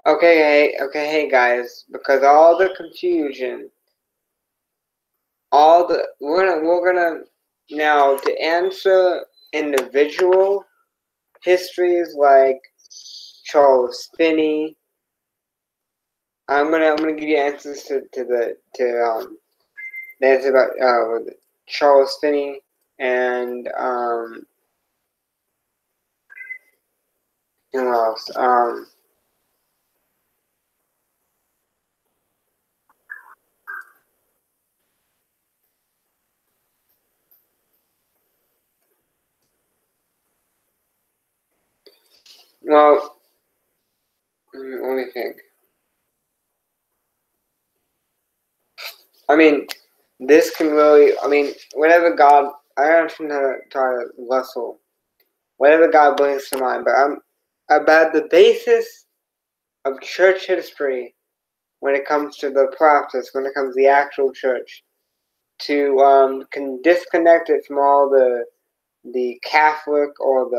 Hey guys, because all the confusion, all the we're gonna now to answer individual histories like Charles Finney. I'm gonna give you answers the answer about Charles Finney and who else? Well, let me think. I mean, this can really. I mean, whatever God. I don't know how to try to wrestle. Whatever God brings to mind, but I'm about the basis of church history when it comes to the practice, when it comes to the actual church, to can disconnect it from all the Catholic or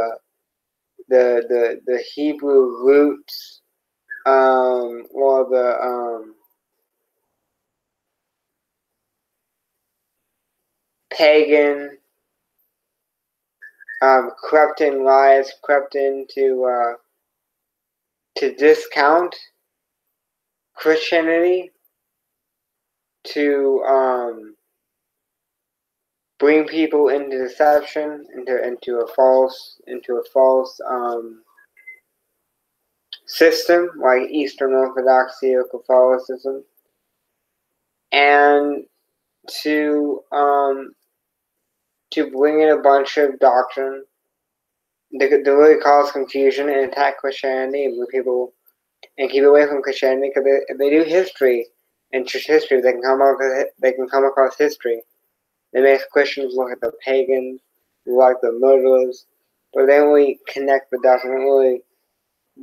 the Hebrew roots, or the pagan, crept in lies, crept in to discount Christianity, to bring people into deception, into a false system like Eastern Orthodoxy or Catholicism, and to bring in a bunch of doctrine that really cause confusion and attack Christianity and bring people and keep away from Christianity, because if they do history and church history, they can come across history. They make Christians look at the pagans, like the murderers, but they don't really connect the dots. They don't really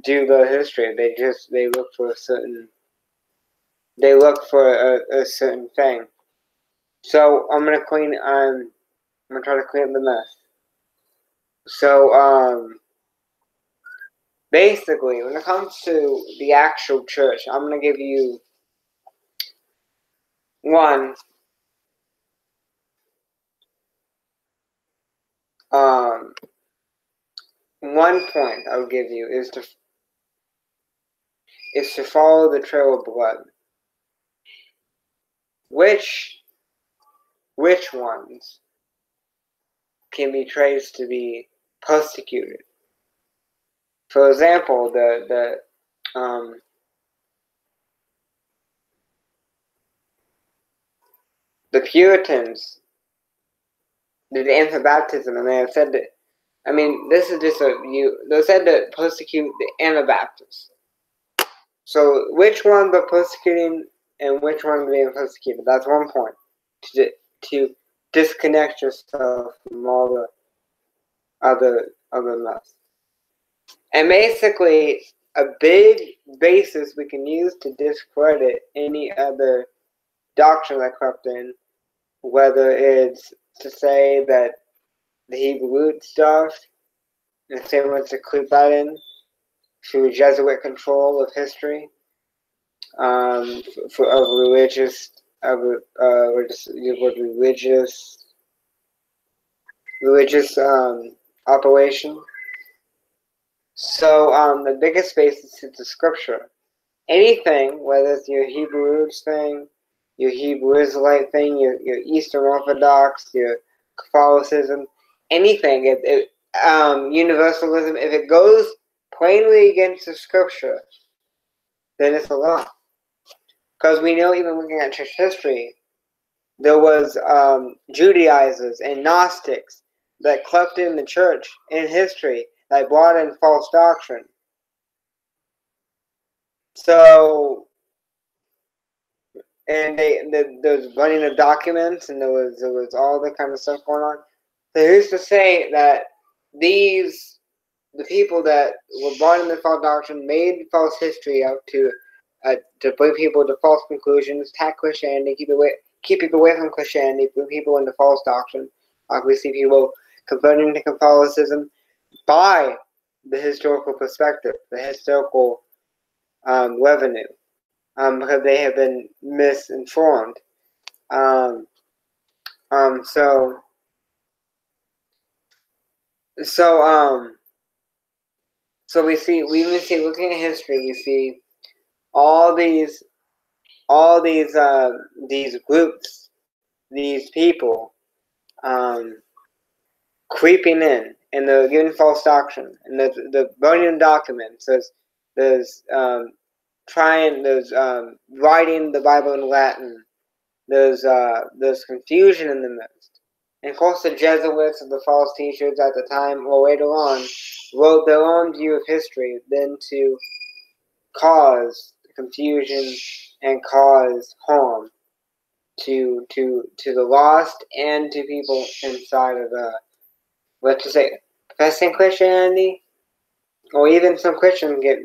do the history. They look for a certain a certain thing. So I'm gonna try to clean up the mess. So basically, when it comes to the actual church, I'm gonna give you one um one point I'll give you is to follow the trail of blood. Which ones can be traced to be persecuted? For example, the Puritans did infant baptism, and they have said that. I mean, this is just they said to persecute the Anabaptists. So which ones are persecuting and which ones are being persecuted? That's one point to disconnect yourself from all the other mess. And basically, a big basis we can use to discredit any other doctrine that crept in, whether it's to say that the Hebrew root stuff, and the same ones to clip that in through Jesuit control of history, for of religious religious operation. So the biggest basis is the scripture. Anything, whether it's your Hebrew roots thing, your Hebrew Israelite thing, your Eastern Orthodox, your Catholicism, anything, universalism, if it goes plainly against the scripture, then it's a lie. Because we know, even looking at church history, there was Judaizers and Gnostics that crept in the church in history that brought in false doctrine. So, and there was running of documents, and there was all that kind of stuff going on. So who's to say that the people that were brought in the false doctrine made false history up to bring people to false conclusions, attack Christianity, keep people away from Christianity, bring people into false doctrine. Like we see people converting to Catholicism by the historical perspective, the historical revenue, because they have been misinformed. So we see, looking at history, we see all these groups, these people, creeping in, and they're giving false doctrine, and the burning documents. There's writing the Bible in Latin. There's confusion in the midst. And of course, the Jesuits and the false teachers at the time, or later on, wrote their own view of history, then to cause confusion and cause harm to the lost and to people inside of let's just say, professing Christianity, or even some Christians get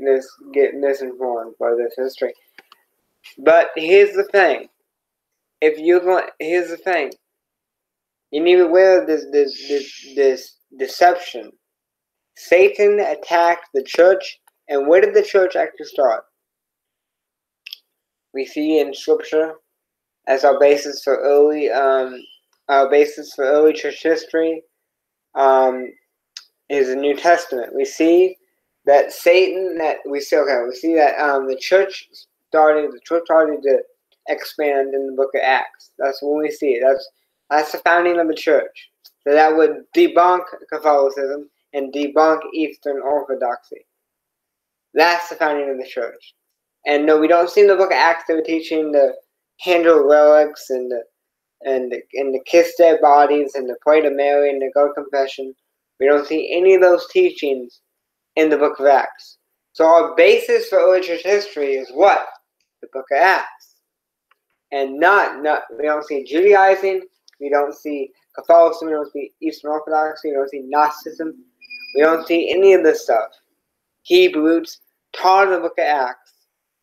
misinformed by this history. But here's the thing: here's the thing. You need to be aware of this deception. Satan attacked the church, and where did the church actually start? We see in Scripture as our basis for early church history is the New Testament. We see that the church started to expand in the book of Acts. That's when we see it. That's the founding of the church. So that would debunk Catholicism and debunk Eastern Orthodoxy. That's the founding of the church. And no, we don't see in the book of Acts they were teaching to handle relics and to kiss dead bodies and to pray to Mary and to go to confession. We don't see any of those teachings in the book of Acts. So our basis for early church history is what? The book of Acts. And we don't see Judaizing, we don't see Catholicism, we don't see Eastern Orthodoxy, we don't see Gnosticism, we don't see any of this stuff. Hebrews taught in the book of Acts,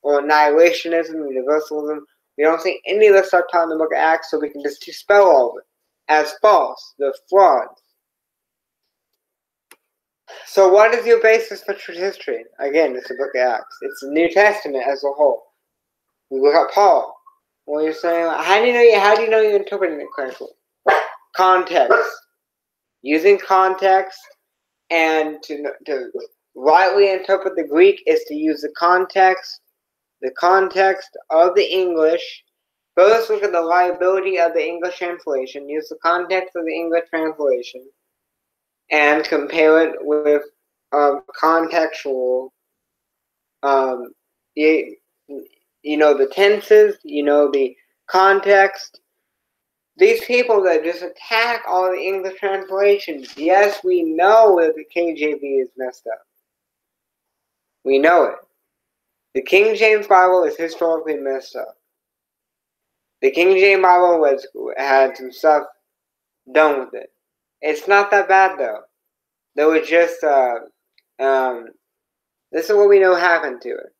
or annihilationism, universalism. We don't see any of this stuff taught in the book of Acts, so we can just dispel all of it as false. They're frauds. So what is your basis for church history? Again, it's the book of Acts. It's the New Testament as a whole. We look at Paul. Well, you're saying, how do you know you're interpreting it correctly? Context. Using context, and to rightly interpret the Greek is to use the context of the English. First, look at the liability of the English translation. Use the context of the English translation and compare it with contextual. You know the tenses. You know the context. These people that just attack all the English translations. Yes, we know that the KJV is messed up. We know it. The King James Bible is historically messed up. The King James Bible had some stuff done with it. It's not that bad though. There was just this is what we know happened to it.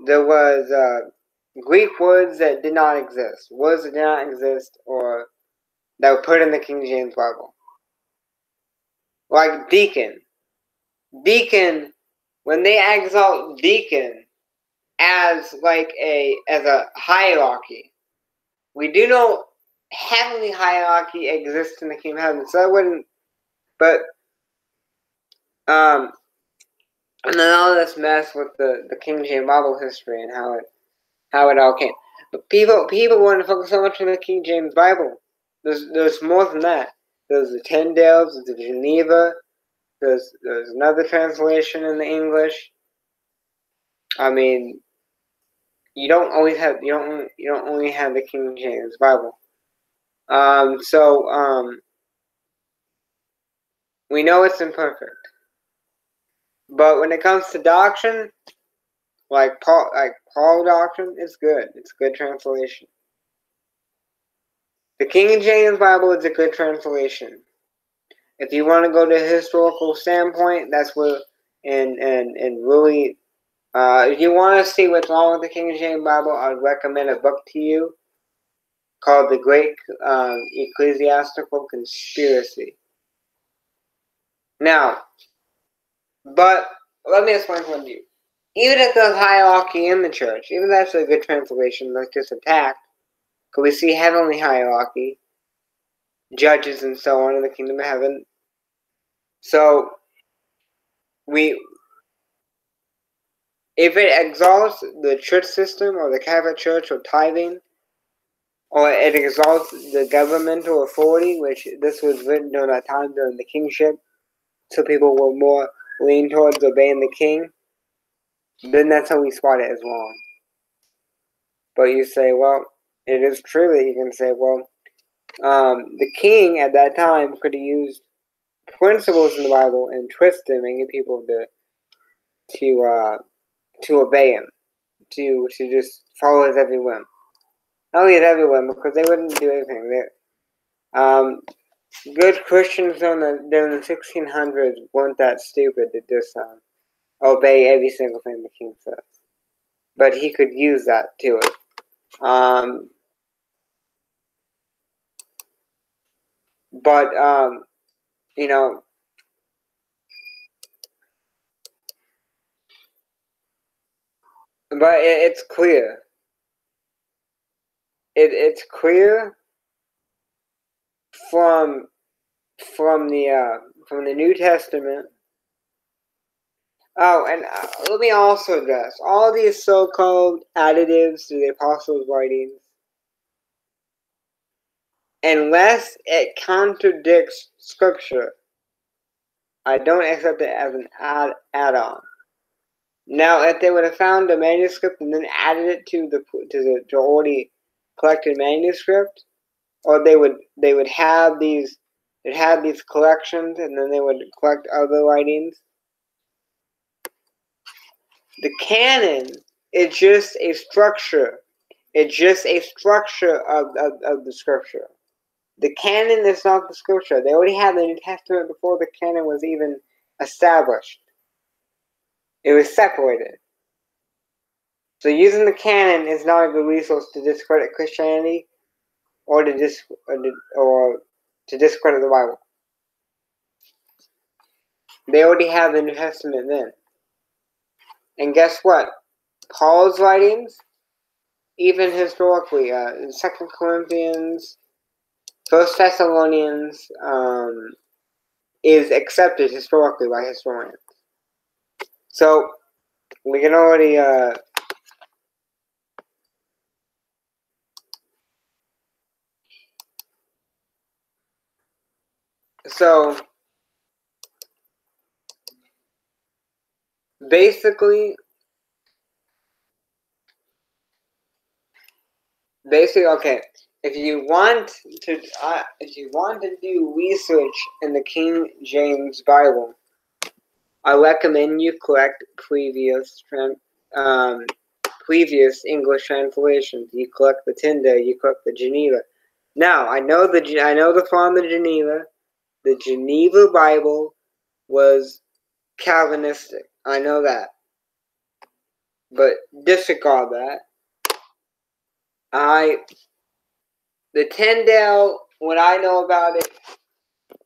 There was Greek words that did not exist, or that were put in the King James Bible, like deacon. Deacon, when they exalt deacon as a hierarchy, we do know heavenly hierarchy exists in the kingdom of heaven, so I wouldn't. But and then all this mess with the King James Bible history and how it all came. But people want to focus so much on the King James Bible. There's more than that. There's the Tyndales, there's the Geneva, there's another translation in the English. I mean, you don't only have the King James Bible. We know it's imperfect. But when it comes to doctrine, like Paul doctrine, it's good. It's a good translation. The King James Bible is a good translation. If you want to go to a historical standpoint, that's where and really, if you want to see what's wrong with the King James Bible, I'd recommend a book to you called The Great Ecclesiastical Conspiracy. Now, but let me explain something to you. even if there's hierarchy in the church, even that's a good translation, like just attack, because we see heavenly hierarchy, judges and so on in the kingdom of heaven. So if it exalts the church system or the Catholic Church or tithing, or it exalts the governmental authority, which this was written during that time during the kingship, so people were more lean towards obeying the king, then that's how we spot it as wrong. But you say, well, it is true that you can say, well, the king at that time could have used principles in the Bible and twist them and get people to obey him, to just follow his every whim. Not only his every whim, because they wouldn't do anything. Good Christians during the 1600s weren't that stupid to just obey every single thing the king says. But he could use that to it. You know, but it's clear. It's clear from the New Testament. Oh, and let me also address all these so-called additives to the apostles' writings. Unless it contradicts Scripture, I don't accept it as an add-on. Now, if they would have found a manuscript and then added it to the already collected manuscript, or they would have these collections and then they would collect other writings. The canon is just a structure. It's just a structure of the Scripture. The canon is not the Scripture. They already had the New Testament before the canon was even established. It was separated. So using the canon is not a good resource to discredit Christianity or to discredit the Bible. They already have the New Testament then. And guess what? Paul's writings, even historically, in 2 Corinthians, 1 Thessalonians, is accepted historically by historians. So we can already basically, okay. If you want to do research in the King James Bible, I recommend you collect previous English translations. You collect the Tyndale, you collect the Geneva. Now I know the form of Geneva. The Geneva Bible was Calvinistic. I know that, but disregard that. The Tyndale, what I know about it,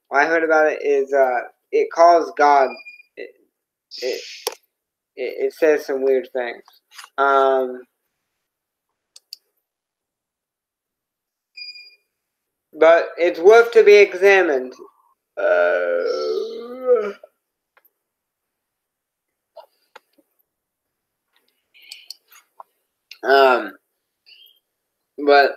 what I heard about it is it calls God. It says some weird things. But it's worth to be examined. But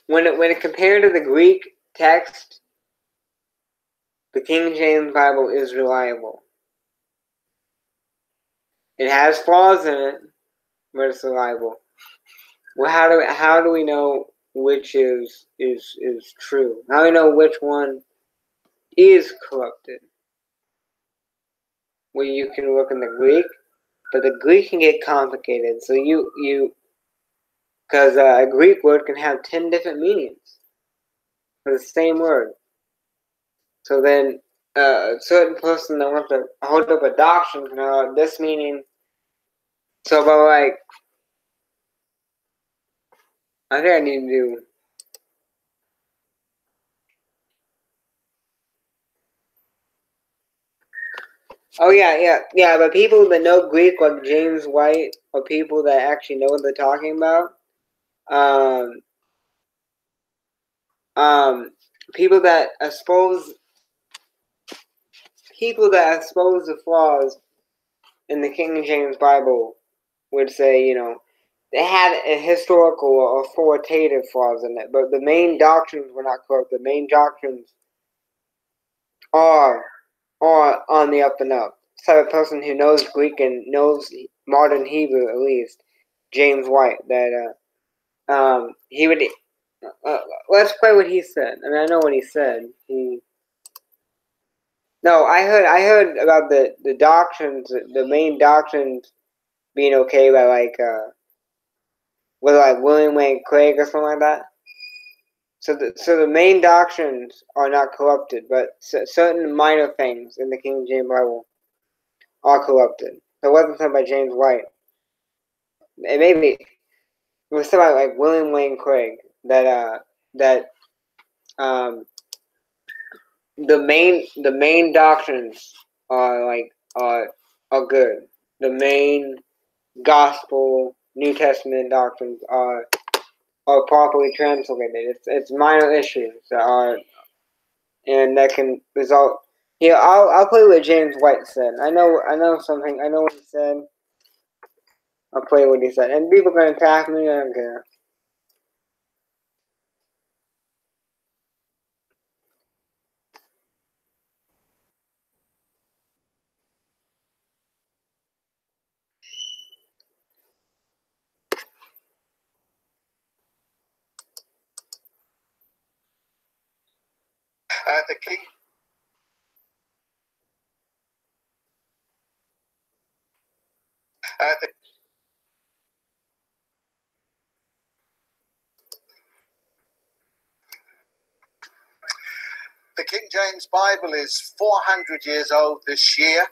when it compared to the Greek text, the King James Bible is reliable. It has flaws in it, but it's reliable. Well, how do we know which is true? How do we know which one is corrupted? Well, you can look in the Greek, but the Greek can get complicated. So because a Greek word can have 10 different meanings for the same word. So then a certain person that wants to hold up a doctrine can have this meaning. So, but I think I need to do Oh yeah. But people that know Greek, like James White, or people that actually know what they're talking about, um, people that expose the flaws in the King James Bible would say, they had a historical or authoritative flaws in it, but the main doctrines were not corrupt. The main doctrines are on the up and up. So a person who knows Greek and knows modern Hebrew, at least, James White, that he would. Let's play what he said. I mean, I know what he said. No, I heard about the doctrines, the main doctrines being okay by with like William Wayne Craig or something like that. So the main doctrines are not corrupted, but certain minor things in the King James Bible are corrupted. So it wasn't said by James White. It maybe it was said by like William Wayne Craig that um the main doctrines are good. The main gospel New Testament doctrines are properly translated. It's minor issues that can result. Here, I'll play what James White said. I know something. I know what he said. I'll play what he said, and people are gonna attack me. I don't care. The king. The King James Bible is 400 years old this year,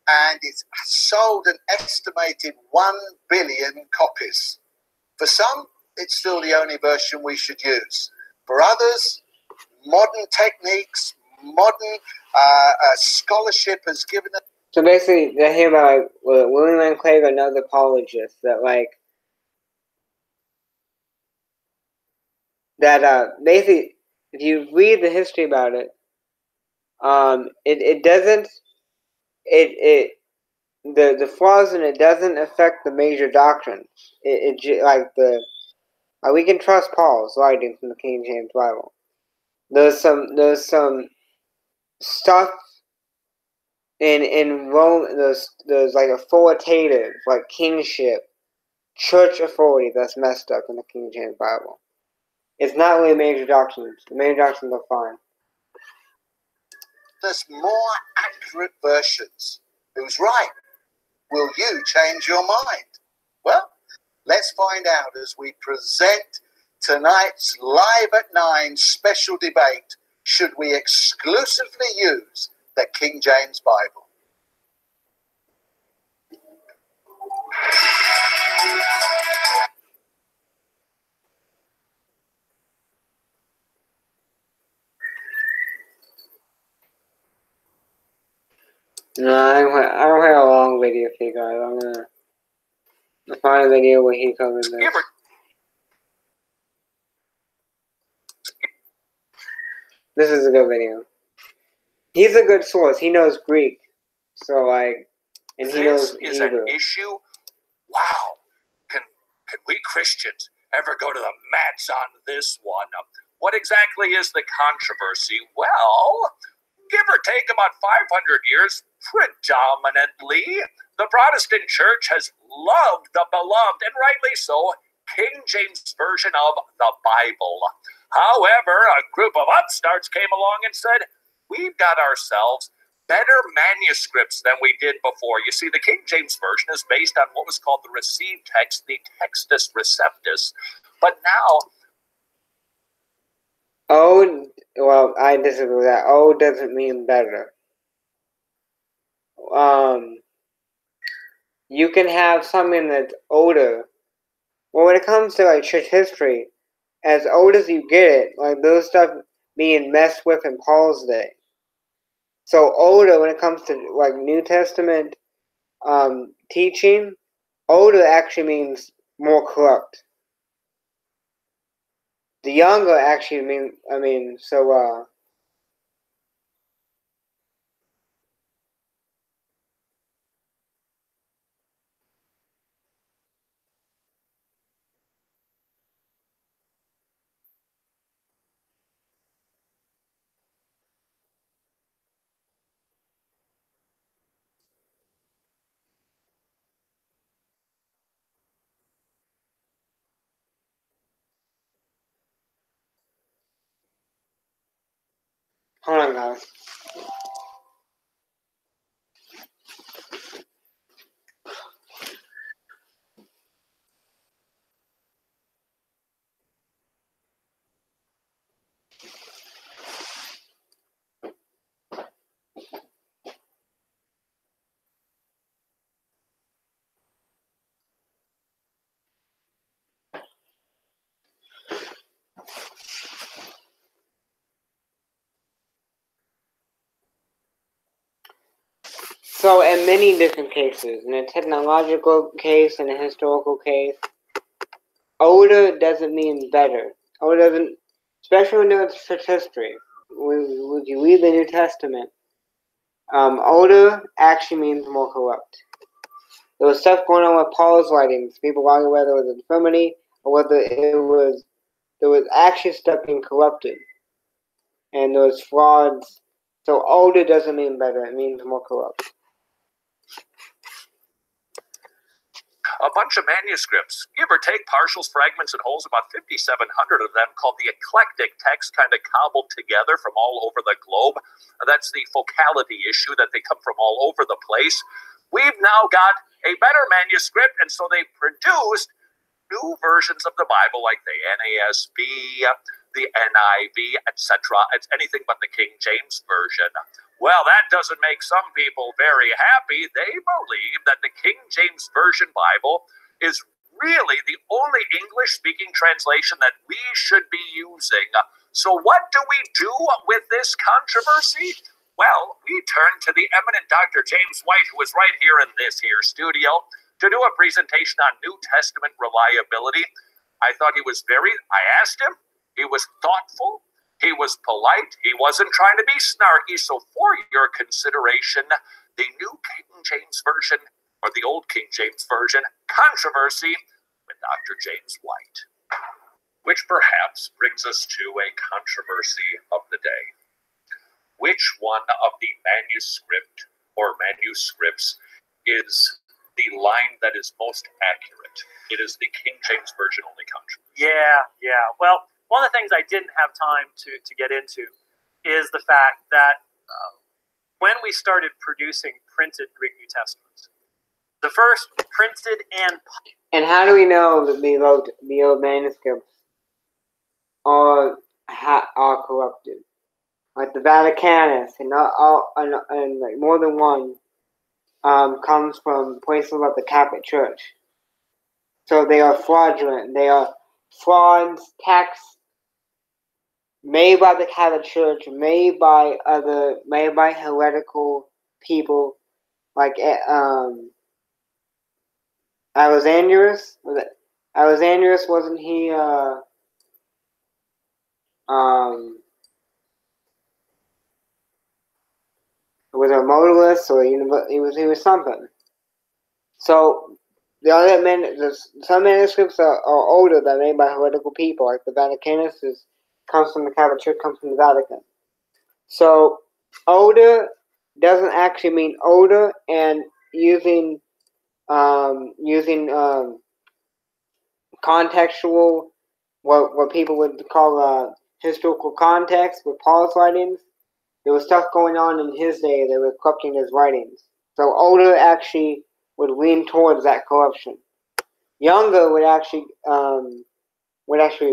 and it's sold an estimated 1 billion copies. For some, it's still the only version we should use. For others, modern techniques, modern scholarship has given us. So basically, they hear about William Lane Craig, another apologist, that basically, if you read the history about it, it doesn't the flaws in it doesn't affect the major doctrines. We can trust Paul's writing from the King James Bible. There's some stuff in Rome. There's like authoritative, like kingship, church authority that's messed up in the King James Bible. It's not really major doctrines. The major doctrines are fine. There's more accurate versions. Who's right? Will you change your mind? Well, let's find out as we present tonight's Live at 9 special debate. Should we exclusively use the King James Bible? No, I don't have a long video for you guys. I'm gonna find a video where he covers this. This is a good video. He's a good source. He knows Greek, so and he knows Hebrew. This is an issue. Wow, can we Christians ever go to the mats on this one? What exactly is the controversy? Well, give or take about 500 years, predominantly, the Protestant Church has loved the beloved, and rightly so, King James Version of the Bible. However, a group of upstarts came along and said, we've got ourselves better manuscripts than we did before. You see, the King James Version is based on what was called the received text, the Textus Receptus. But now... Oh, well, I disagree with that. Oh doesn't mean better. You can have something that's older. Well, when it comes to like church history, as old as you get it, like those stuff being messed with in Paul's day. So older, when it comes to like New Testament teaching, older actually means more corrupt. The younger actually hold on, guys. So, in many different cases, in a technological case, in a historical case, older doesn't mean better. Older doesn't, especially when it's for history. When you read the New Testament, older actually means more corrupt. There was stuff going on with Paul's writings. People arguing whether it was infirmity or whether there was actually stuff being corrupted, and there was frauds. So older doesn't mean better; it means more corrupt. A bunch of manuscripts, give or take partials, fragments, and holes, about 5,700 of them, called the eclectic text, kind of cobbled together from all over the globe. That's the focality issue, that they come from all over the place. We've now got a better manuscript, and so they produced new versions of the Bible, like the NASB, the NIV, etc. It's anything but the King James Version. Well, that doesn't make some people very happy. They believe that the King James Version Bible is really the only English-speaking translation that we should be using. So what do we do with this controversy? Well, we turn to the eminent Dr. James White, who is right here in this here studio, to do a presentation on New Testament reliability. I asked him, he was thoughtful, he was polite, he wasn't trying to be snarky. So for your consideration, the New King James Version, or the Old King James Version, controversy with Dr. James White. Which perhaps brings us to a controversy of the day. Which one of the manuscript or manuscripts is the line that is most accurate? It is the King James Version only controversy. Yeah. Well, one of the things I didn't have time to get into is the fact that when we started producing printed Greek New Testaments, the first printed and how do we know that the old manuscripts are corrupted? Like the Vaticanus and like more than one comes from places like the Catholic Church. So they are fraudulent. They are frauds, texts made by the Catholic Church, made by heretical people like Alexandrinus. Alexandrinus, wasn't he was a modalist, or he was something. So some manuscripts are older that are made by heretical people, like the Vaticanus comes from the Catholic Church, comes from the Vatican. So older doesn't actually mean older, and using contextual, what people would call historical context with Paul's writings. There was stuff going on in his day that was corrupting his writings. So older actually would lean towards that corruption. Younger would actually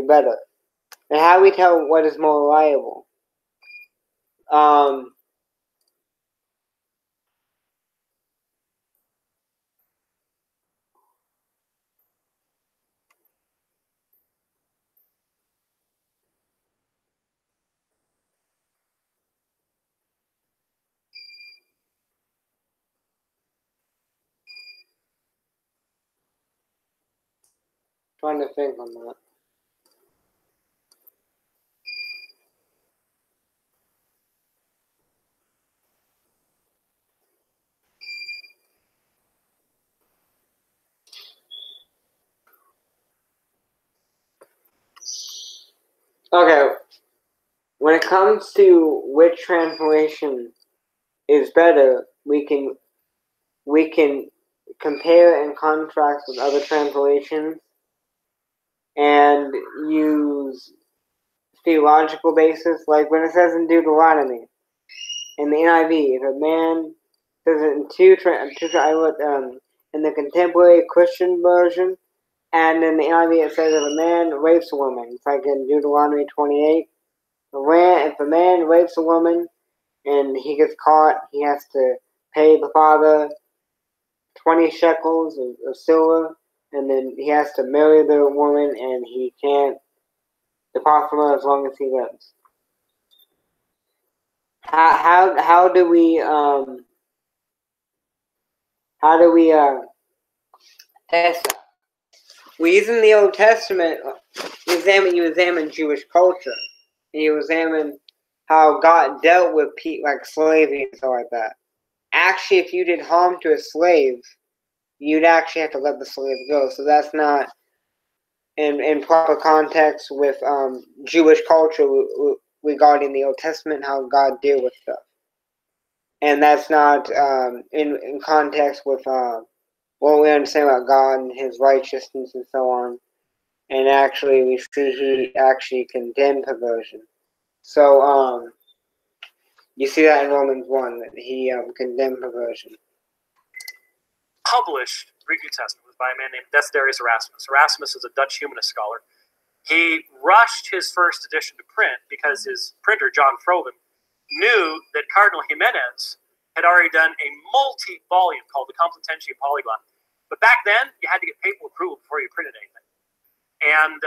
be better. And how do we tell what is more reliable? trying to think on that. Okay, when it comes to which translation is better, we can compare and contrast with other translations and use theological basis, like when it says in Deuteronomy, in the NIV, if a man says it in in the contemporary Christian version, and in the NIV it says if a man rapes a woman, it's like in Deuteronomy 28. If a man rapes a woman and he gets caught, he has to pay the father 20 shekels of silver, and then he has to marry the woman, and he can't depart from her as long as he lives. How do we test that? We use in the Old Testament, you examine Jewish culture, and you examine how God dealt with people like slavery and stuff like that. Actually, if you did harm to a slave, you'd actually have to let the slave go. So that's not in proper context with Jewish culture regarding the Old Testament, how God dealt with stuff. And that's not in context with what we understand about God and His righteousness and so on. And actually, we see He actually condemned perversion. So you see that in Romans 1, that He condemned perversion. Published Greek New Testament was by a man named Desiderius Erasmus. Erasmus is a Dutch humanist scholar. He rushed his first edition to print because his printer, John Froben, knew that Cardinal Jimenez had already done a multi-volume called the Complutensian Polyglot. But back then, you had to get papal approval before you printed anything. And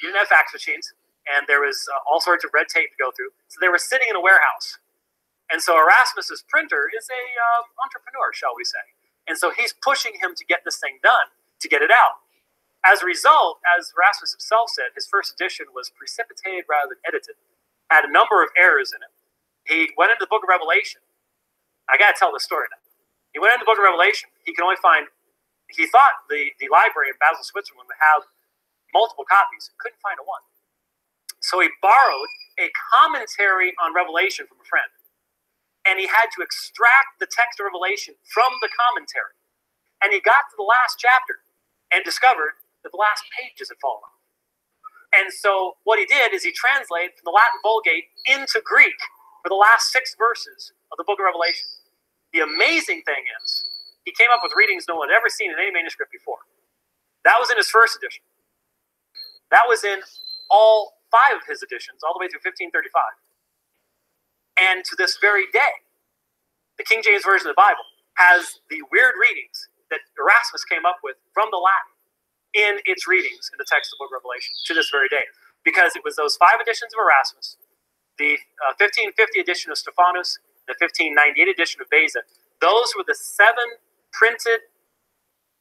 you didn't have fax machines, and there was all sorts of red tape to go through. So they were sitting in a warehouse. And so Erasmus's printer is a entrepreneur, shall we say. And so he's pushing him to get this thing done, to get it out. As a result, as Erasmus himself said, his first edition was precipitated rather than edited, had a number of errors in it. He went into the book of Revelation. I got to tell this story now. He went into the book of Revelation. He could only find, he thought the library in Basel, Switzerland would have multiple copies. Couldn't find a one. So he borrowed a commentary on Revelation from a friend. And he had to extract the text of Revelation from the commentary. And he got to the last chapter and discovered that the last pages had fallen off. And so what he did is he translated from the Latin Vulgate into Greek for the last 6 verses of the book of Revelation. The amazing thing is, he came up with readings no one had ever seen in any manuscript before. That was in his first edition. That was in all 5 of his editions, all the way through 1535. And to this very day, the King James Version of the Bible has the weird readings that Erasmus came up with from the Latin in its readings in the text of the book of Revelation to this very day. Because it was those 5 editions of Erasmus, the 1550 edition of Stephanus, the 1598 edition of Beza, those were the 7 printed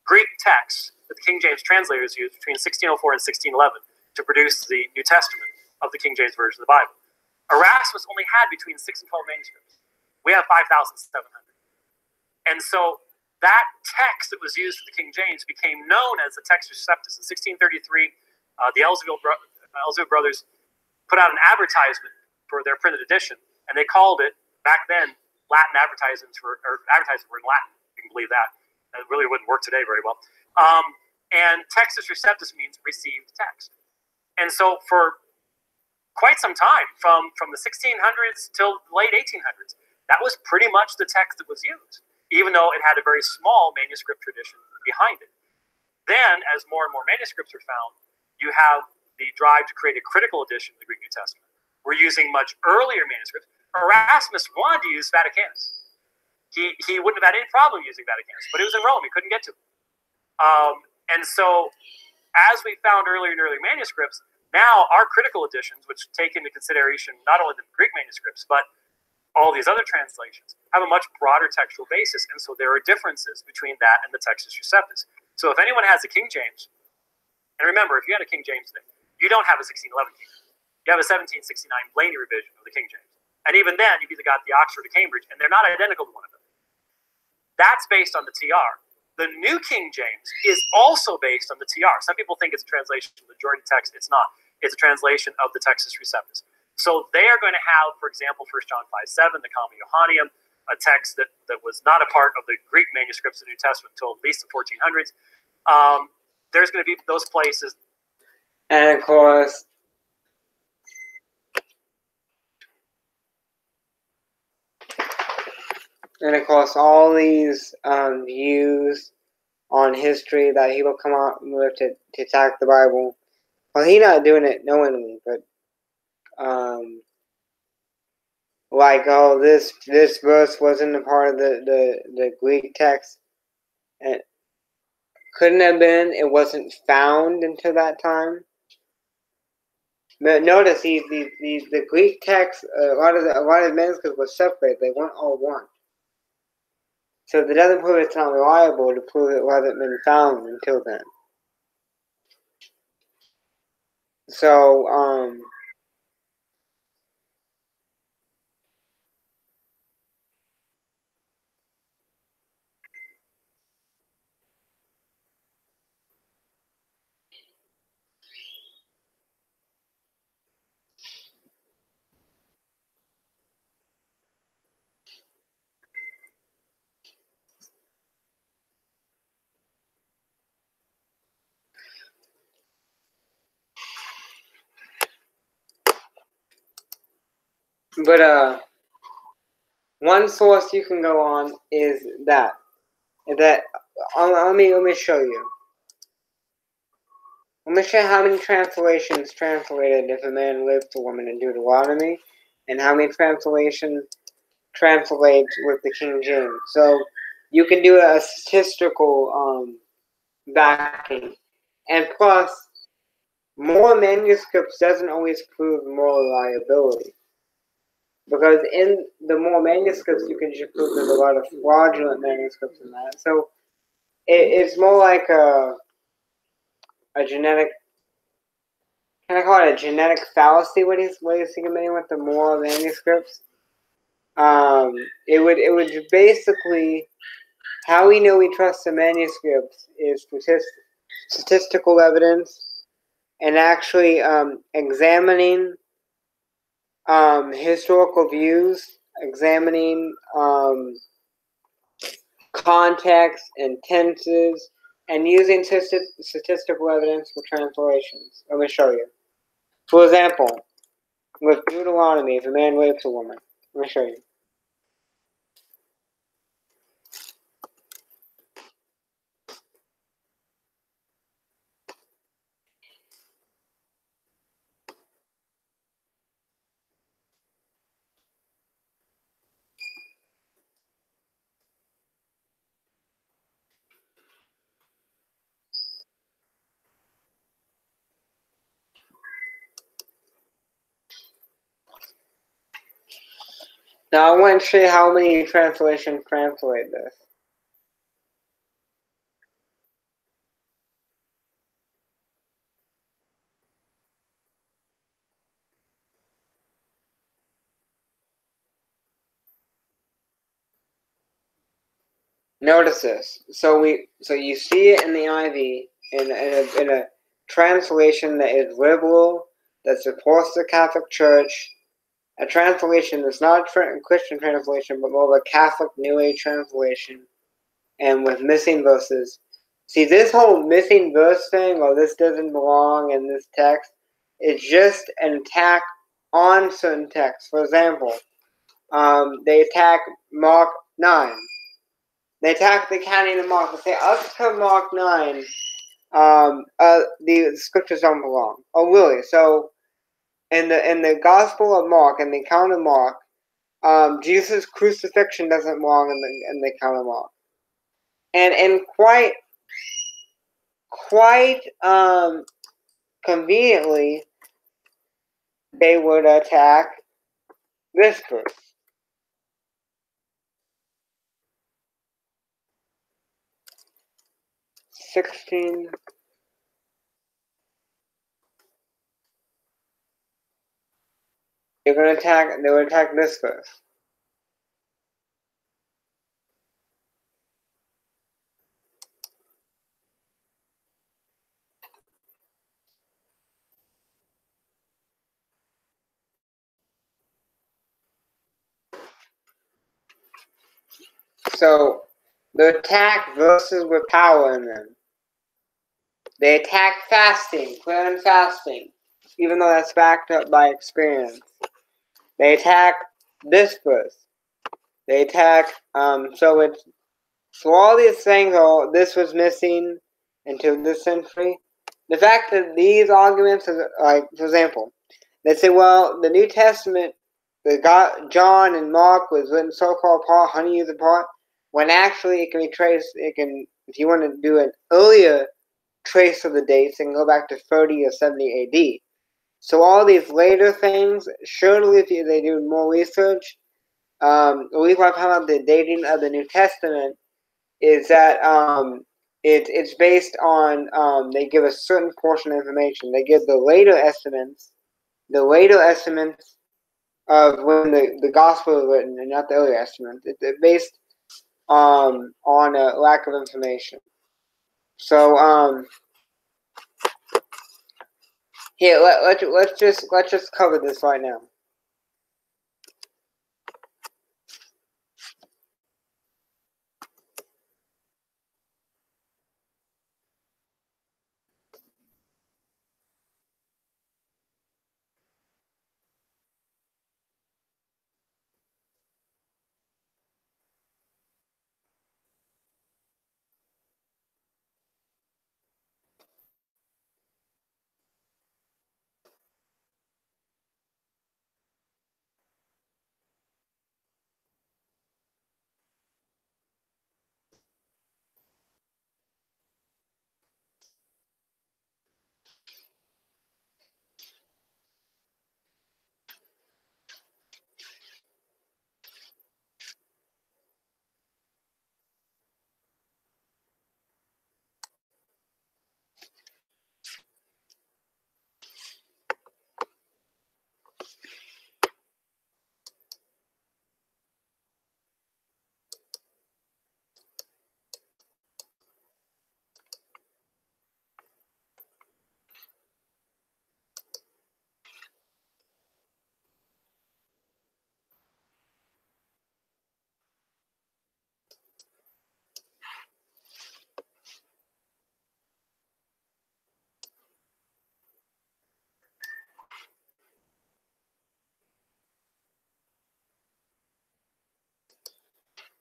Greek texts that the King James translators used between 1604 and 1611 to produce the New Testament of the King James Version of the Bible. Erasmus only had between 6 and 12 manuscripts. We have 5,700. And so that text that was used for the King James became known as the Textus Receptus. In 1633, the Elzeville brothers put out an advertisement for their printed edition, and they called it, back then, Latin advertisements were in Latin. You can believe that. It really wouldn't work today very well. And Textus Receptus means received text. And so for quite some time, from the 1600s till the late 1800s, that was pretty much the text that was used, even though it had a very small manuscript tradition behind it. Then, as more and more manuscripts are found, you have the drive to create a critical edition of the Greek New Testament. We're using much earlier manuscripts. Erasmus wanted to use Vaticanus. He wouldn't have had any problem using Vaticanus, but it was in Rome. He couldn't get to it. And so, as we found earlier and earlier manuscripts, now our critical editions, which take into consideration not only the Greek manuscripts, but all these other translations, have a much broader textual basis. And so there are differences between that and the Textus Receptus. So if anyone has a King James, And remember, if you had a King James thing, you don't have a 1611 King James. You have a 1769 Blaney revision of the King James. And even then, you've either got the Oxford or Cambridge, and they're not identical to one another. That's based on the TR. The New King James is also based on the TR. Some people think it's a translation of the Jordan text. It's not. It's a translation of the Textus Receptus. So they are going to have, for example, 1 John 5:7, the Comma Johanneum, a text that was not a part of the Greek manuscripts of the New Testament until at least the 1400s. There's going to be those places. And of course, all these views on history that he will come out with to attack the Bible. Well, he's not doing it knowingly, but like, oh, this verse wasn't a part of the Greek text. It couldn't have been. It wasn't found until that time. But notice the Greek text, a lot of manuscripts were separated. They weren't all one. So that doesn't prove it's not reliable to prove it wasn't been found until then. So but one source you can go on is that let me show you. Let me show you how many translations translated if a man lived to woman in Deuteronomy, and how many translations translate with the King James. So you can do a statistical backing, and plus, more manuscripts doesn't always prove more reliability. Because in the more manuscripts, you can just prove there's a lot of fraudulent manuscripts in that. So it's more like a genetic, can I call it a genetic fallacy? What he's thinking with the more manuscripts? It would basically, how we know we trust the manuscripts is statistical evidence, and actually examining historical views, examining context and tenses, and using statistical evidence for translations. Let me show you. For example, with Deuteronomy, if a man rapes a woman, let me show you. Now I want to show you how many translations translate this. Notice this. So you see it in the IV in a translation that is liberal, that supports the Catholic Church, a translation that's not a Christian translation, but more of a Catholic New Age translation, and with missing verses. See, this whole missing verse thing, or this doesn't belong in this text, is just an attack on certain texts. For example, they attack Mark 9. They attack the canon of Mark. They say up to Mark 9, the scriptures don't belong. Oh, really? So, in the Gospel of Mark and the account of Mark, Jesus' crucifixion doesn't belong in the account of Mark. And quite conveniently, they would attack this verse. They would attack this verse. So they attack verses with power in them. They attack fasting, prayer and fasting, even though that's backed up by experience. They attack this verse. They attack so all these things this was missing until this century. The fact that these arguments are, like, for example, they say, well, the New Testament, John and Mark was written so far apart, 100 years apart, when actually it can be traced. If you want to do an earlier trace of the dates, it can go back to 30 or 70 AD. So all these later things, surely if they do more research, the reason why I'm talking about the dating of the New Testament is that it's based on they give a certain portion of information. They give the later estimates of when the gospel was written, and not the earlier estimates. It's based on a lack of information. So here let's just cover this right now.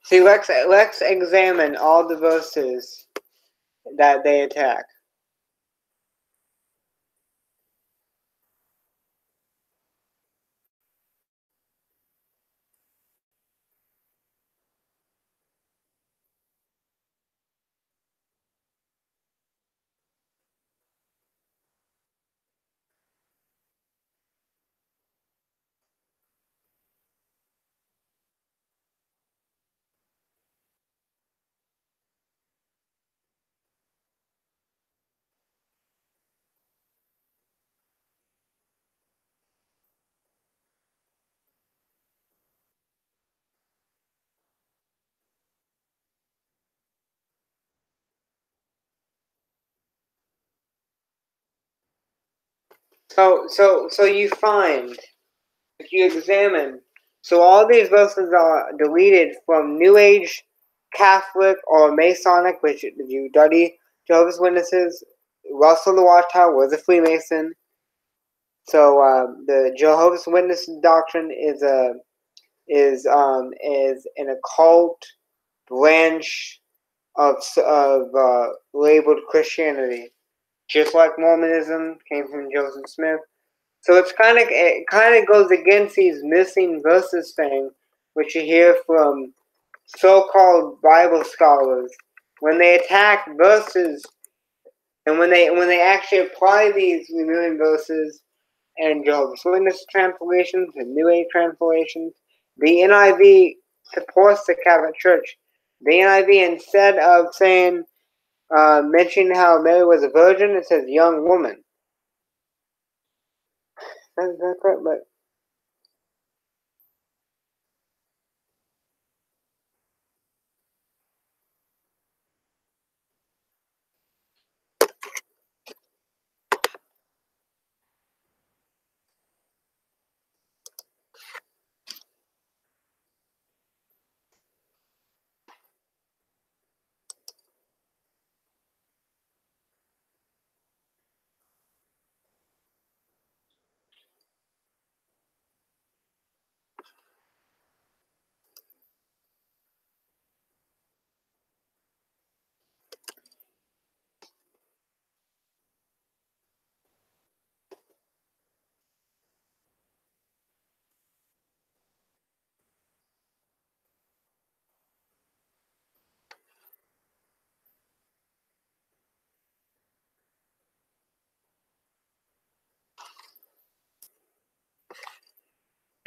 See, let's examine all the verses that they attack. So you find, if you examine, so all these verses are deleted from New Age, Catholic, or Masonic, which if you study Jehovah's Witnesses, Russell the Watchtower was a Freemason. So the Jehovah's Witness doctrine is an occult branch of labeled Christianity, just like Mormonism came from Joseph Smith. So it kind of goes against these missing verses thing, which you hear from so-called Bible scholars when they attack verses, and when they actually apply these removing verses and Jehovah's Witness translations and New Age translations. The NIV supports the Catholic Church. The NIV, instead of saying mentioning how Mary was a virgin, it says young woman. That's right, but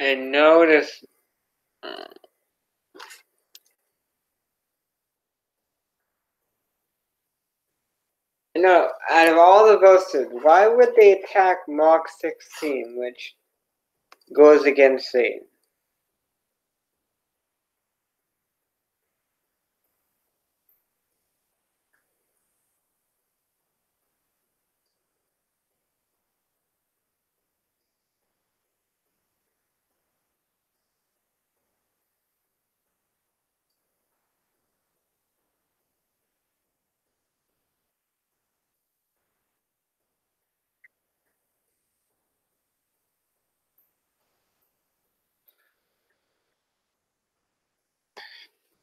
And notice no, out of all the verses, why would they attack Mark 16, which goes against Satan?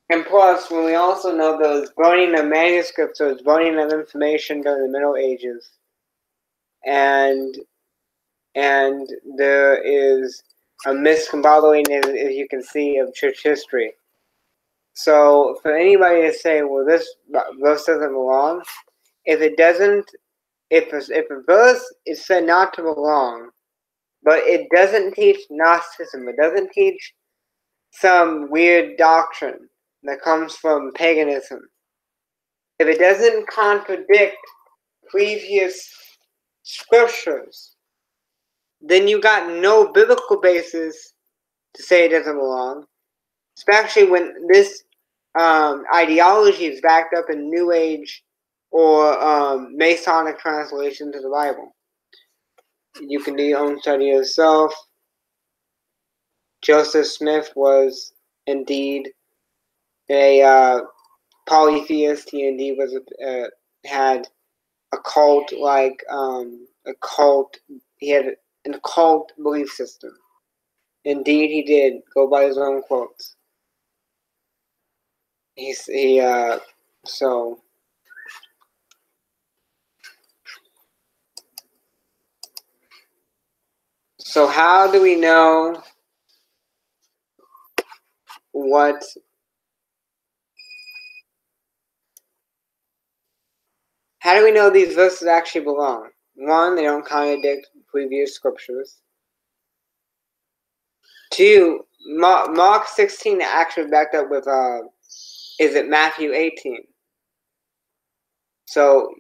And plus, when we also know there was burning of manuscripts, there was burning of information during the Middle Ages, and there is a miscombobulating, as you can see, of church history. So for anybody to say, well, this verse doesn't belong, if it doesn't, if a verse is said not to belong, but it doesn't teach Gnosticism, it doesn't teach some weird doctrine that comes from paganism, if it doesn't contradict previous scriptures, then you got no biblical basis to say it doesn't belong, especially when this ideology is backed up in New Age or Masonic translations of the Bible. You can do your own study yourself. Joseph Smith was indeed a polytheist. He indeed was had a cult, like a cult. He had an occult belief system. Indeed, he did. Go by his own quotes. So. So how do we know what? How do we know these verses actually belong? One, they don't contradict previous scriptures. Two, Mark 16 actually backed up with is it Matthew 18? So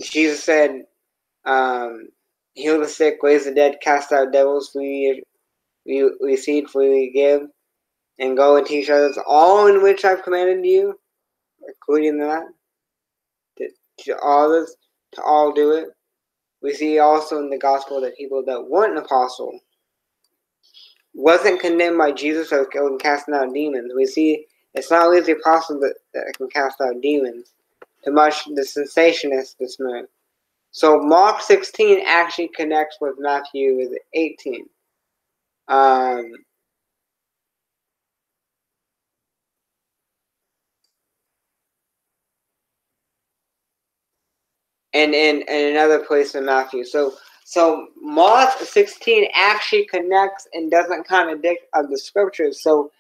Jesus said, heal the sick, raise the dead, cast out devils, freely receive, freely give, and go and teach others all in which I've commanded you, including that. To all do it. We see also in the gospel that people that weren't apostle wasn't condemned by Jesus or killed and casting out demons. We see it's not only the apostles that can cast out demons, to much the cessationist dismay. So Mark 16 actually connects with Matthew 18. And in another place in Matthew. So Mark 16 actually connects and doesn't contradict of the scriptures. So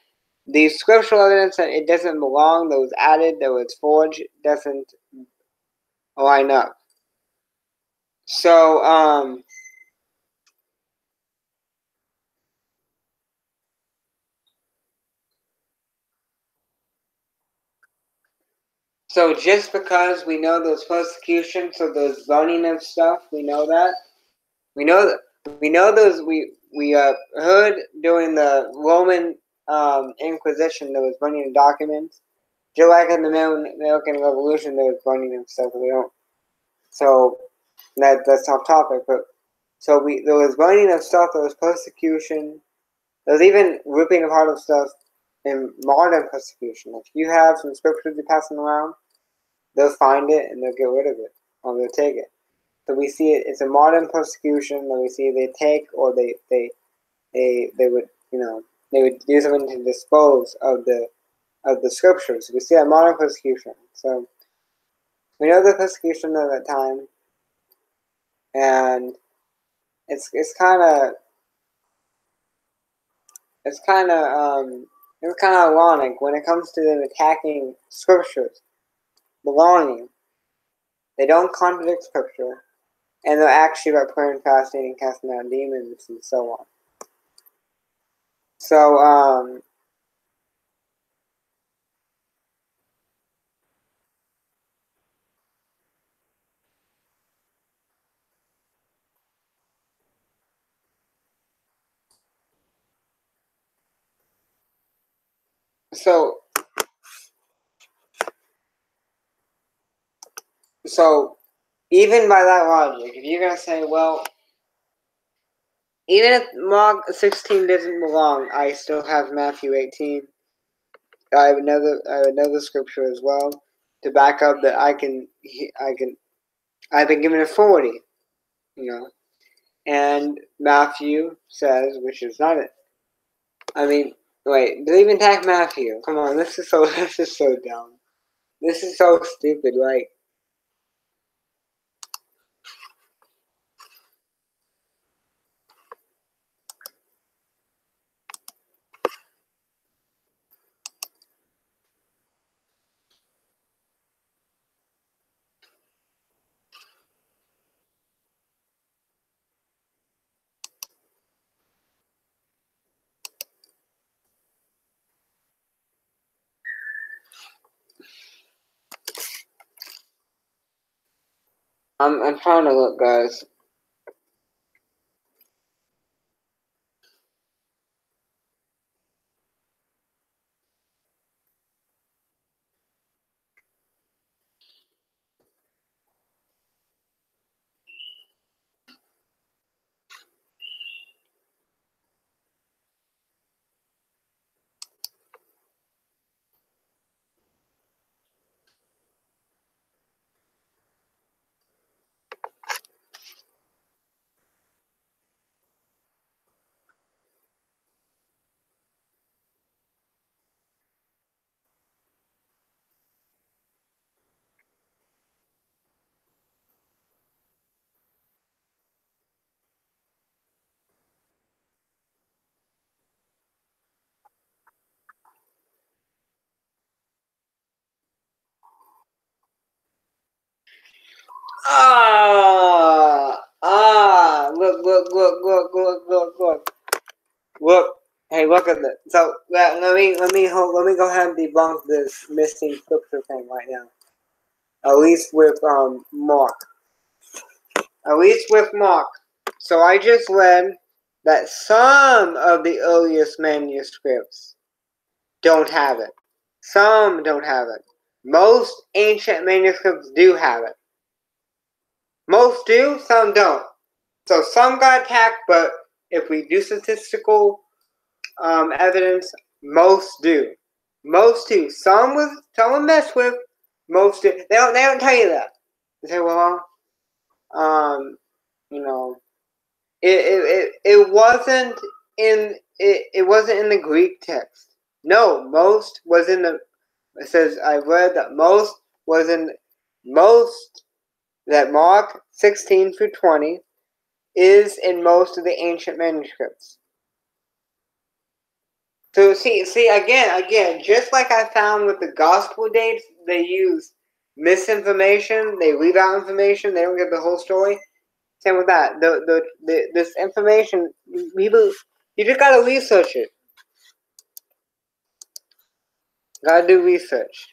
the scriptural evidence that it doesn't belong, that was added, that was forged, doesn't line up. So so just because we know those persecutions, so those burning of stuff, we know that. We know those. We heard during the Roman Inquisition there was burning of documents. Just like in the American Revolution, there was burning of stuff. So that's off topic. But so there was burning of stuff. There was persecution. There was even ripping apart of stuff in modern persecution. If you have some scriptures you're passing around, they'll find it and they'll get rid of it or they'll take it. So we see it's a modern persecution that we see they take, or they would they would do something to dispose of the scriptures. We see a modern persecution. So we know the persecution of that time, and it's kind of ironic when it comes to them attacking scriptures, belonging. They don't contradict scripture. and they're actually about praying, fasting, and casting out demons, and so on. So, So, even by that logic, if you're going to say, well, even if Mark 16 doesn't belong, I still have Matthew 18. I have another scripture as well to back up that I've been given authority, And Matthew says, which is not it. I mean, wait, do they even tag Matthew? Come on, this is so dumb. This is so stupid, like. I'm trying to look, guys. Look. Hey, look at that. So let me go ahead and debunk this missing scripture thing right now. At least with Mark. At least with Mark. So I just read that some of the earliest manuscripts don't have it. Some don't have it. Most ancient manuscripts do have it. Most do, some don't. So some got attacked, but if we do statistical evidence, most do. Most do. Some were messed with. Most do. They don't tell you that. They say, well, it wasn't in the Greek text. No, most was in the. It says I read that most was in most that Mark 16 through 20 is in most of the ancient manuscripts. So see again, just like I found with the gospel dates, they use misinformation. They leave out information. They don't give the whole story. Same with that. This information, people, you just gotta research it. Gotta do research.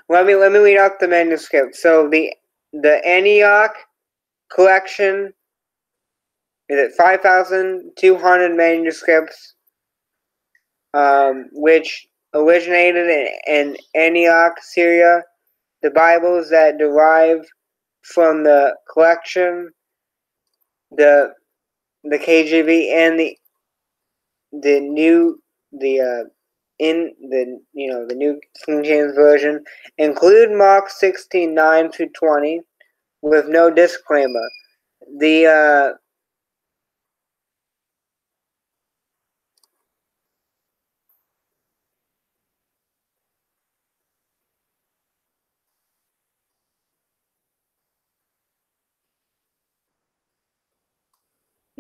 Let me read out the manuscript. So the Antioch collection is at 5,200 manuscripts, which originated in Antioch, Syria. The Bibles that derive from the collection, the KJV, and the new New King James Version include Mark 16:9 through 20 with no disclaimer. The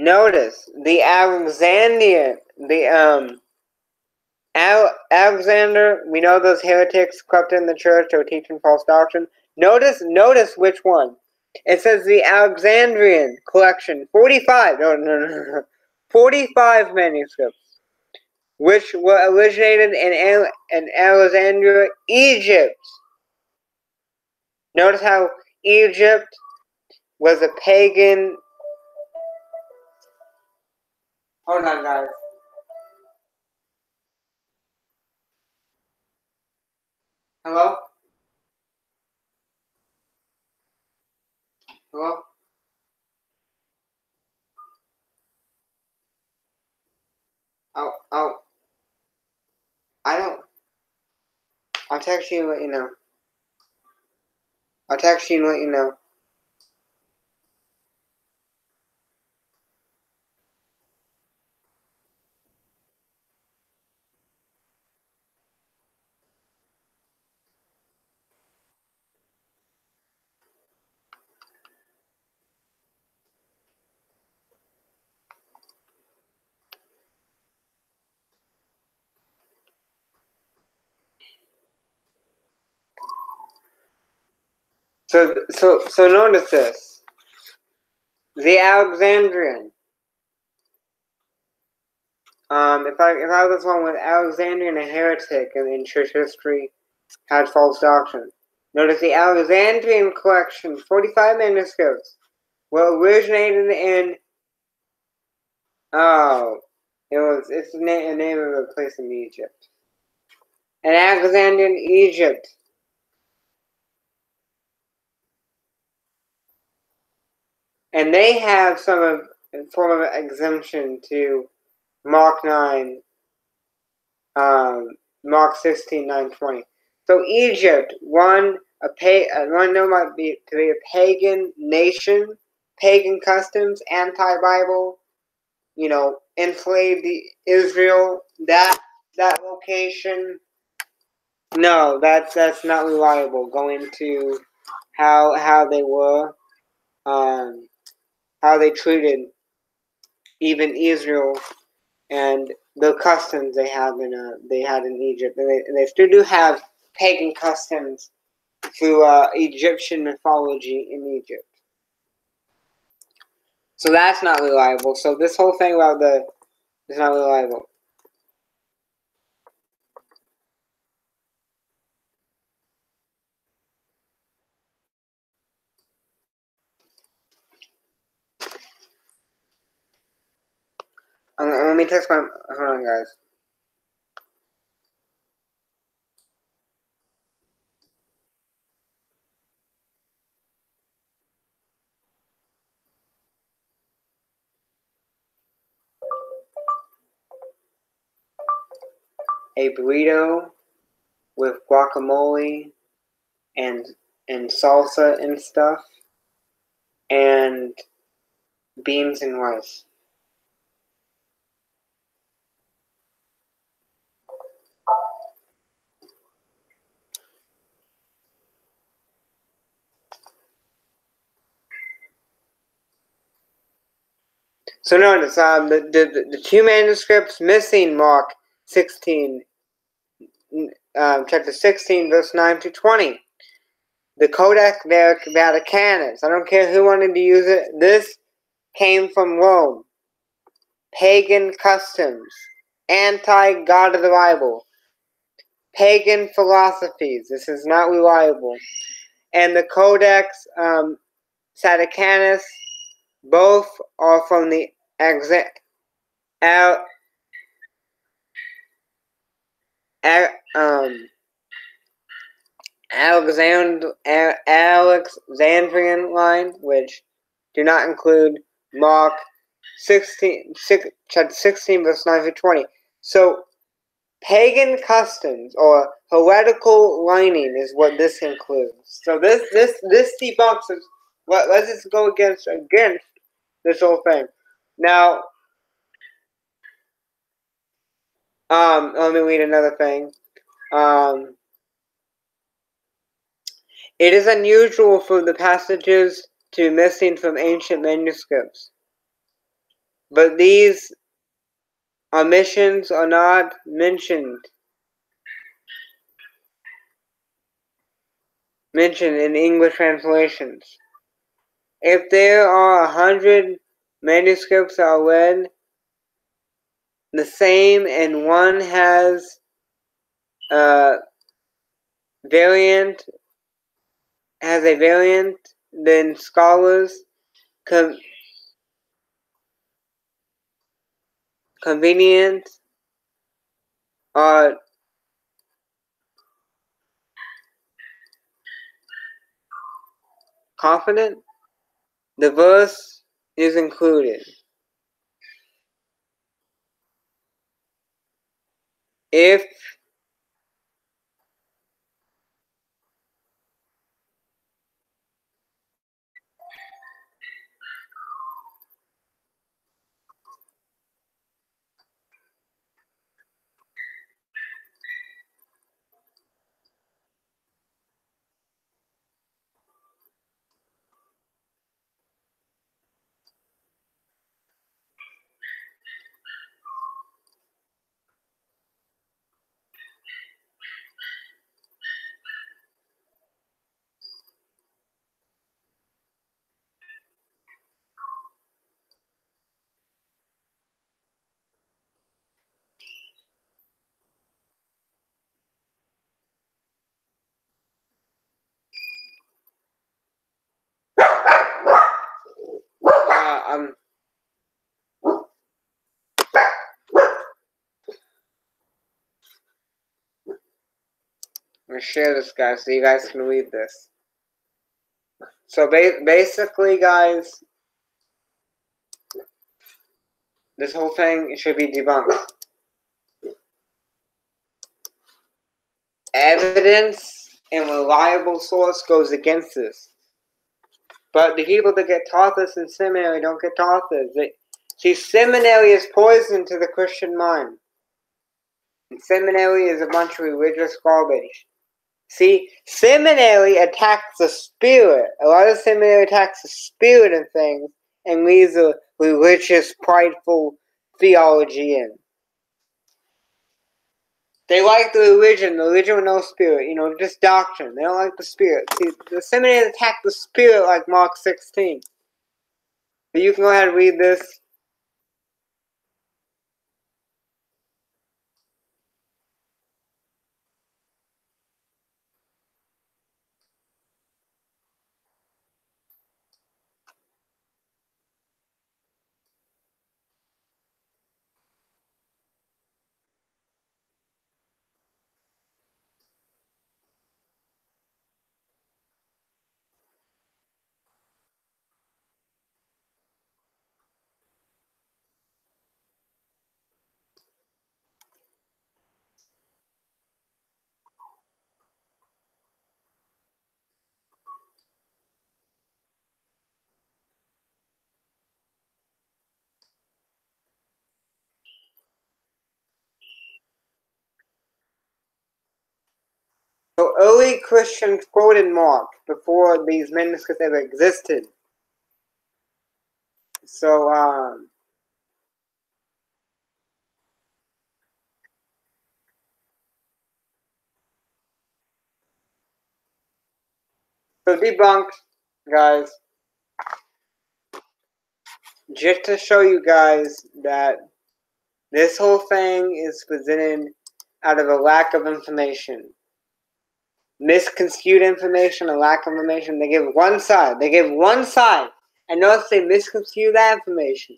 Notice the Alexander, we know those heretics crept in the church, they were teaching false doctrine. Notice which one. It says the Alexandrian collection, 45 manuscripts, which were originated in Alexandria, Egypt. Notice how Egypt was a pagan. Hold on, guys. Hello? Hello? I'll text you and let you know. I'll text you and let you know. So notice this. The Alexandrian. If I was one with Alexandrian, a heretic in church history, had false doctrine. Notice the Alexandrian collection, 45 manuscripts, were originated in. It's the name of a place in Egypt. In Alexandrian Egypt. And they have some form of exemption to Mark 9, Mark 16, 9:20. So Egypt, one might be to be a pagan nation, pagan customs, anti-Bible, enslaved Israel. That location, no, that's not reliable. Going to how they were, how they treated even Israel, and the customs they had in Egypt, and they still do have pagan customs through Egyptian mythology in Egypt. So that's not reliable. So this whole thing about is not reliable. Let me text my. Hold on, guys. A burrito with guacamole and salsa and stuff, and beans and rice. So notice the two manuscripts missing Mark 16, chapter 16, verse 9 to 20. The Codex Vaticanus. I don't care who wanted to use it. This came from Rome. Pagan customs. Anti-God of the Bible. Pagan philosophies. This is not reliable. And the Codex Vaticanus, both are from the Alexandrian line, which do not include Mark 16 verse 9 to 20. So pagan customs or heretical lining is what this includes. So this debunks it. Let's just go against this whole thing. Now, let me read another thing. It is unusual for the passages to be missing from ancient manuscripts. but these omissions are not mentioned in English translations. If there are 100 manuscripts that are read the same and one has a variant, then scholars convenient or confident, the verse is included. If I'm gonna share this, guys, so you guys can read this. So basically, guys, this whole thing should be debunked. Evidence and reliable source goes against this. But the people that get taught this in seminary don't get taught this. See, seminary is poison to the Christian mind. And seminary is a bunch of religious garbage. See, seminary attacks the spirit. A lot of seminary attacks the spirit of things and leaves a religious, prideful theology in. They like the religion with no spirit, just doctrine. They don't like the spirit. See, the seminary attack the spirit like Mark 16. But you can go ahead and read this. So early Christians quoted Mark before these manuscripts ever existed. So, debunked, guys. Just to show you guys that this whole thing is presented out of a lack of information. Misconstrued information, a lack of information. They give one side. And notice they misconstrue that information.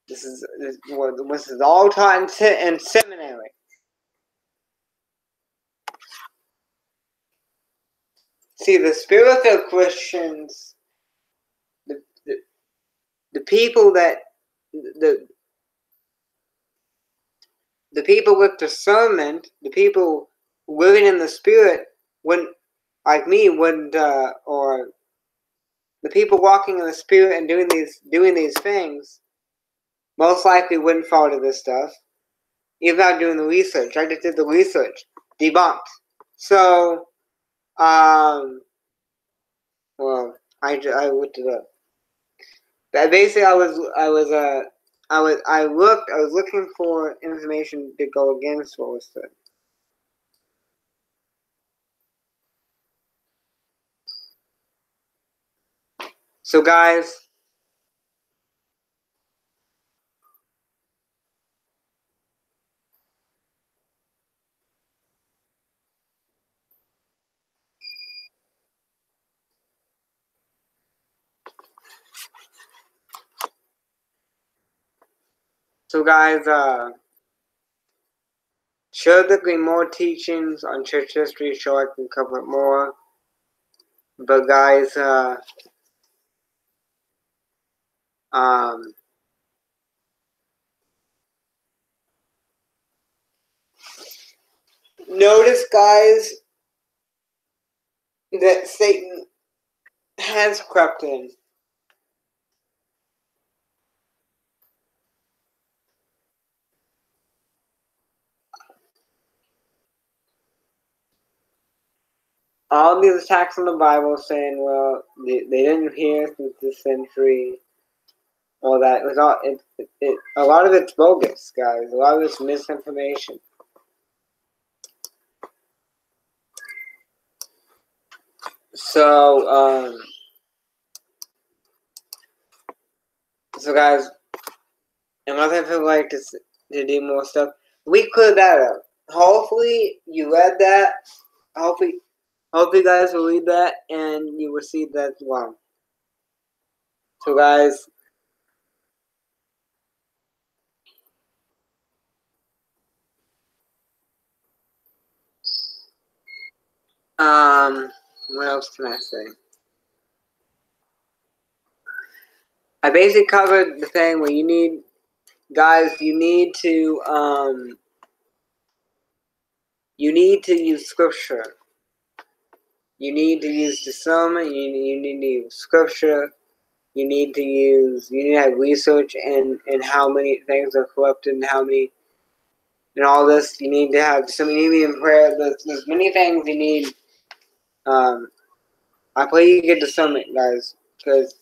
This is all taught in seminary. See, the spirit-filled Christians, the people that the people with discernment, the people living in the spirit, wouldn't, like me, wouldn't, or the people walking in the spirit and doing these things, most likely wouldn't fall to this stuff, even without doing the research. I just did the research, debunked. So, well, I looked it up. Basically, I was looking for information to go against what was said. So, guys, should there be more teachings on church history? Sure, I can cover it more. But, guys, notice, guys, that Satan has crept in. All these attacks on the Bible saying, well, they didn't appear since this century, all that. It was all, a lot of it's bogus, guys. A lot of it's misinformation. So, guys, another thing I'd like to do more stuff. We cleared that up. Hopefully, you read that. Hopefully, you guys will read that and you will see that as well. So, guys, what else can I say? I basically covered the thing where you need, guys, you need to use scripture. You need to use discernment. You need to use scripture. You need to have research and how many things are corrupted and how many, and all this. You need to have some. You need to be in prayer. There's many things you need. I pray you get discernment, guys, because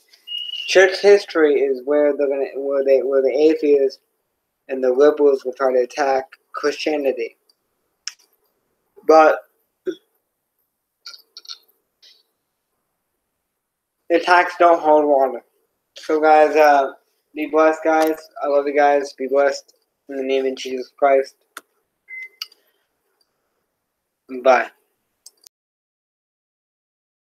church history is where the atheists and the liberals will try to attack Christianity. But the attacks don't hold water. So, guys, be blessed, guys. I love you guys. Be blessed in the name of Jesus Christ. Bye.